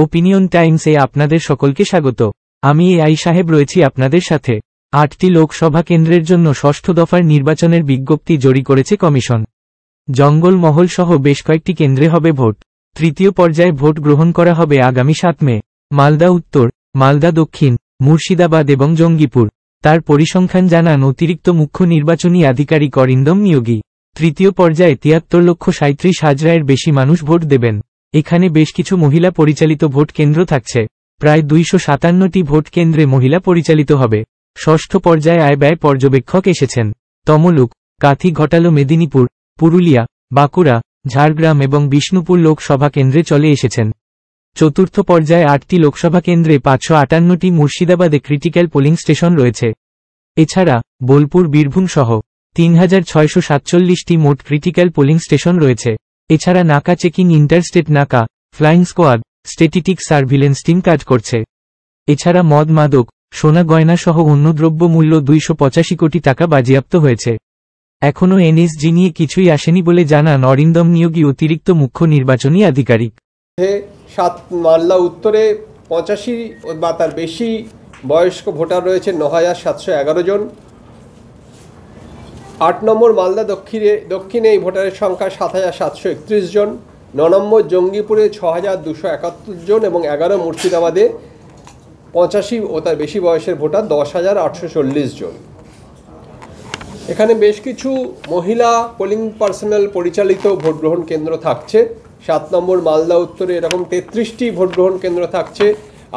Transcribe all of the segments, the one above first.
Opinion টাইমসে আপনাদের সকলকে স্বাগত। আমি এআই সাহেব রয়েছি আপনাদের সাথে। 8টি লোকসভা কেন্দ্রের জন্য ষষ্ঠ দফার নির্বাচনের বিজ্ঞপ্তি জারি করেছে কমিশন। জঙ্গলমহল সহ বেশ কয়েকটি কেন্দ্রে হবে ভোট। তৃতীয় পর্যায়ে ভোট গ্রহণ করা হবে আগামী 7 মে। মালদা উত্তর, মালদা দক্ষিণ, মুর্শিদাবাদ এবং জঙ্গিপুর। তার পরিসংখ্যান জানান অতিরিক্ত মুখ্য নির্বাচনী আধিকারিক অরিন্দম নিয়োগী। তৃতীয় পর্যায়ে 73,37,000-এর বেশি মানুষ ভোট দেবেন। এখানে বেশ কিছু মহিলা পরিচালিত ভোট কেন্দ্র থাকছে। প্রায় 257টি ভোট কেন্দ্রে মহিলা পরিচালিত হবে। ষষ্ঠ পর্যায়ে আয় ব্যয় পর্যবেক্ষক এসেছেন। তমলুক, কাথি, ঘটালো, মেদিনীপুর, পুরুলিয়া, বাঁকুড়া, ঝাড়গ্রাম এবং বিষ্ণুপুর লোকসভা কেন্দ্রে চলে এসেছেন। চতুর্থ পর্যায়ে 8টি লোকসভা কেন্দ্রে 558টি, মুর্শিদাবাদে ক্রিটিক্যাল পোলিং স্টেশন রয়েছে। এছাড়া বোলপুর, বীরভূম সহ 3647টি মোট ক্রিটিক্যাল পোলিং স্টেশন রয়েছে। এছাড়া নাকা চেকিং, ইন্টারস্টেট নাকা, flying squad, statistic surveillance team কাজ করছে। এছাড়া মদ, মাদক, সোনা গয়না সহ অন্য দ্রব্য মূল্য 285 কোটি টাকা বাজেয়াপ্ত হয়েছে। এখনও এনএসজি নিয়ে কিছুই আসেনি বলে জানান অরিন্দম নিয়োগী, অতিরিক্ত মুখ্য নির্বাচনী আধিকারিক। মালদা উত্তরে 85 বা তার বেশি বয়স্ক ভোটার রয়েছে 9711 জন। 8 নম্বর মালদা দক্ষিণে এই ভোটারের সংখ্যা 7731 জন। 9 নম্বর জঙ্গিপুরে 6271 জন এবং 11 মুর্শিদাবাদে 85 ও তার বেশি বয়সের ভোটার 10,840 জন। এখানে বেশ কিছু মহিলা পোলিং পার্সোনাল পরিচালিত ভোট গ্রহণ কেন্দ্র থাকছে। 7 নম্বর মালদা উত্তরে এরকম 33টি ভোট গ্রহণ কেন্দ্র থাকছে।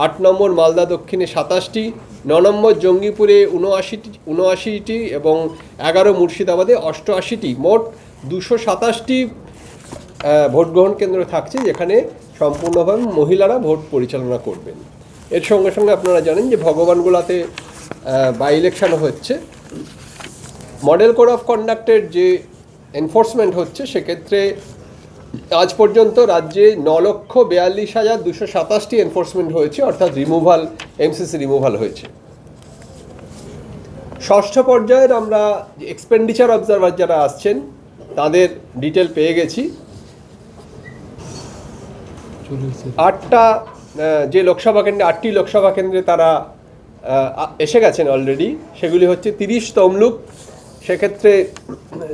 8 নম্বর মালদা দক্ষিণে 27টি, 9 নম্বর জঙ্গিপুরে 79টি এবং 11 মুর্শিদাবাদে 88টি, মোট 227টি ভোট গ্রহণ কেন্দ্র থাকছে, যেখানে সম্পূর্ণভাবে মহিলারা ভোট পরিচালনা করবেন। এর সঙ্গে সঙ্গে আপনারা জানেন যে ভগবানগোলাতে বাই ইলেকশন হচ্ছে। মডেল কোড অফ কন্ডাক্টের যে এনফোর্সমেন্ট হচ্ছে, সেক্ষেত্রে আজ পর্যন্ত রাজ্যে 9,42,227টি এনফোর্সমেন্ট হয়েছে, অর্থাৎ রিমুভাল, এমসিসি রিমুভাল হয়েছে। ষষ্ঠ পর্যায়ের আমরা এক্সপেন্ডিচার অবজারভার যারা আসছেন তাদের ডিটেল পেয়ে গেছি। 8টা যে লোকসভা কেন্দ্রে 8টি লোকসভা কেন্দ্রে তারা এসে গেছেন অলরেডি। সেগুলি হচ্ছে 30 তমলুক, সেক্ষেত্রে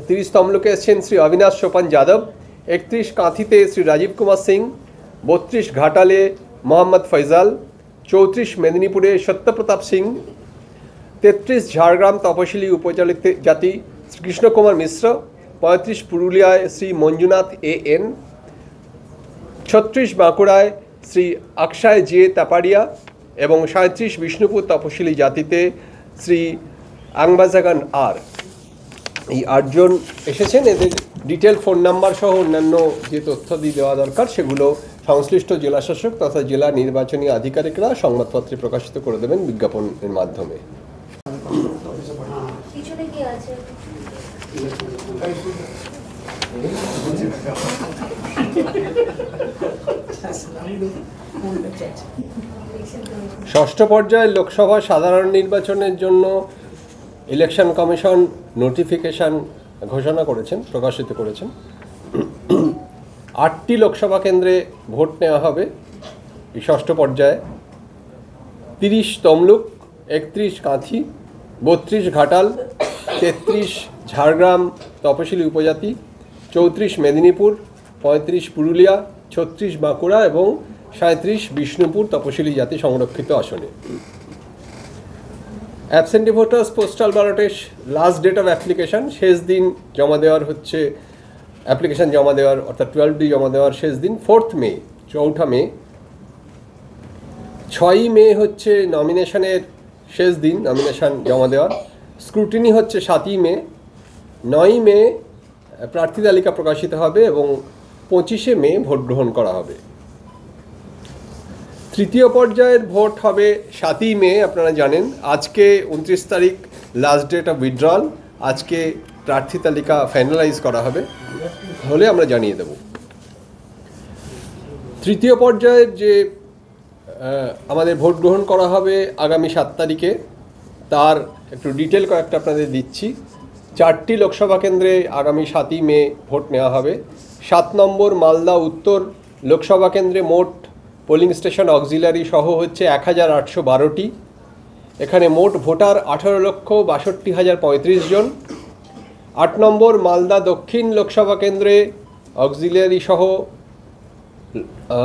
30 তমলুকে এসছেন শ্রী অবিনাশ সোপান যাদব। 31 কাঁথিতে শ্রী রাজীব কুমার সিং। 32 ঘাটালে মোহাম্মদ ফৈজাল। 34 মেদিনীপুরে সত্যপ্রতাপ সিং। 33 ঝাড়গ্রাম তপশিলি উপজাতি শ্রী কৃষ্ণ কুমার মিশ্র। 35 পুরুলিয়ায় শ্রী মঞ্জুনাথ এন। 36 বাঁকুড়ায় শ্রী আকশায় জে তাপাড়িয়া এবং 37 বিষ্ণুপুর তপশিলি জাতিতে শ্রী আংবাজাগান আর। এই 8 জন এসেছেন। এদের ডিটেল ফোন নাম্বার সহ অন্যান্য যে তথ্যাদি দেওয়া দরকার সেগুলো সংশ্লিষ্ট জেলাশাসক তথা জেলা নির্বাচনী আধিকারিকরা সংবাদপত্রে প্রকাশিত করে দেবেন বিজ্ঞাপনের মাধ্যমে। ষষ্ঠ পর্যায়ের লোকসভা সাধারণ নির্বাচনের জন্য ইলেকশন কমিশন নোটিফিকেশন ঘোষণা করেছেন, প্রকাশিত করেছেন। 8টি লোকসভা কেন্দ্রে ভোট নেওয়া হবে এই ষষ্ঠ পর্যায়ে। 30 তমলুক, 31 কাঁথি, 32 ঘাটাল, 33 ঝাড়গ্রাম তপশিলি উপজাতি, 34 মেদিনীপুর, 35 পুরুলিয়া, 36 বাঁকুড়া এবং 37 বিষ্ণুপুর তপশিলি জাতি সংরক্ষিত আসনে। অ্যাবসেন্টি ভোটার্স পোস্টাল ব্যালটের লাস্ট ডেট অফ অ্যাপ্লিকেশন, শেষ দিন জমা দেওয়ার হচ্ছে অ্যাপ্লিকেশন জমা দেওয়ার, অর্থাৎ 12D জমা দেওয়ার শেষ দিন 4 মে, 4 মে। 6 মে হচ্ছে নমিনেশনের শেষ দিন, নমিনেশন জমা দেওয়ার। স্ক্রুটিনি হচ্ছে 7 মে। 9 মে প্রার্থী তালিকা প্রকাশিত হবে এবং 25 মে ভোট গ্রহণ করা হবে। তৃতীয় পর্যায়ের ভোট হবে 7 মে। আপনারা জানেন আজকে 29 তারিখ লাস্ট ডেট অফ উইথড্রল। আজকে প্রার্থী তালিকা ফাইনালাইজ করা হবে, হলে আমরা জানিয়ে দেব। তৃতীয় পর্যায়ের যে আমাদের ভোট গ্রহণ করা হবে আগামী 7 তারিখে, তার একটু ডিটেল কয়েকটা আপনাদের দিচ্ছি। 4টি লোকসভা কেন্দ্রে আগামী 7 মে ভোট নেওয়া হবে। 7 নম্বর মালদা উত্তর লোকসভা কেন্দ্রে মোট পোলিং স্টেশন অক্সিলারি সহ হচ্ছে 1812টি। এখানে মোট ভোটার 18,62,035 জন। 8 নম্বর মালদা দক্ষিণ লোকসভা কেন্দ্রে অক্সিলারি সহ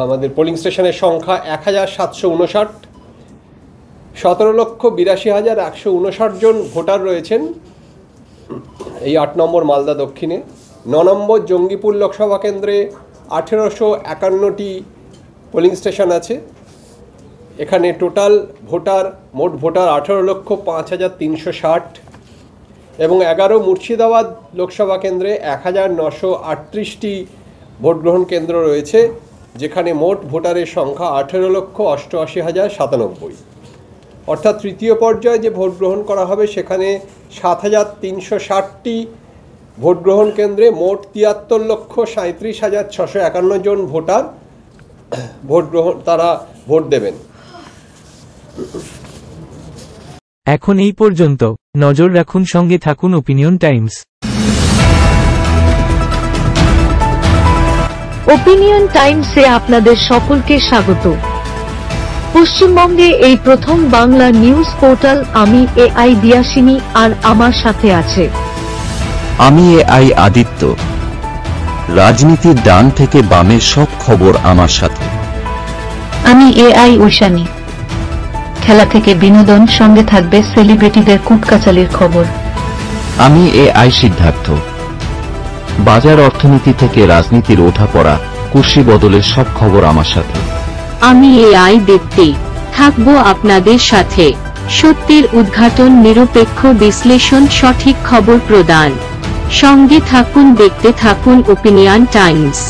আমাদের পোলিং স্টেশনের সংখ্যা 1759। 17,82,159 জন ভোটার রয়েছেন এই 8 নম্বর মালদা দক্ষিণে। 9 নম্বর জঙ্গিপুর লোকসভা কেন্দ্রে 1851টি পোলিং স্টেশন আছে। এখানে টোটাল ভোটার মোট ভোটার 18,05,360 এবং 11 মুর্শিদাবাদ লোকসভা কেন্দ্রে 1938টি ভোট গ্রহণ কেন্দ্র রয়েছে, যেখানে মোট ভোটারের সংখ্যা 18,88,097। অর্থাৎ তৃতীয় পর্যায়ে যে ভোট গ্রহণ করা হবে সেখানে 7,360টি ভোট গ্রহণ কেন্দ্রে মোট 73,37,651 জন ভোটার তারা ভোট দেবেন। এখন এই পর্যন্ত। নজর রাখুন, সঙ্গে থাকুন ওপিনিয়ন টাইমস। ওপিনিয়ন টাইমসে আপনাদের সকলকে স্বাগত। পশ্চিমবঙ্গে এই প্রথম বাংলা নিউজ পোর্টাল। আমি AI দিয়াসিনী, আর আমার সাথে আছে আমি AI আদিত্য। রাজনীতির ডান থেকে বামের সব খবর আমার সাথে। আমি AI ঐশানী। খেলা থেকে বিনোদন, সঙ্গে থাকবে সেলিব্রিটিদের কুটকাচালির খবর। আমি AI সিদ্ধার্থ। বাজার অর্থনীতি থেকে রাজনীতির ওঠাপড়া, কুর্সি বদলের সব খবর আমার সাথে। আমি AI দীপ্তি, থাকবো আপনাদের সাথে। সত্যের উদ্ঘাটন, নিরপেক্ষ বিশ্লেষণ, সঠিক খবর প্রদান। সঙ্গে থাকুন, দেখতে থাকুন ওপিনিয়ন টাইমস।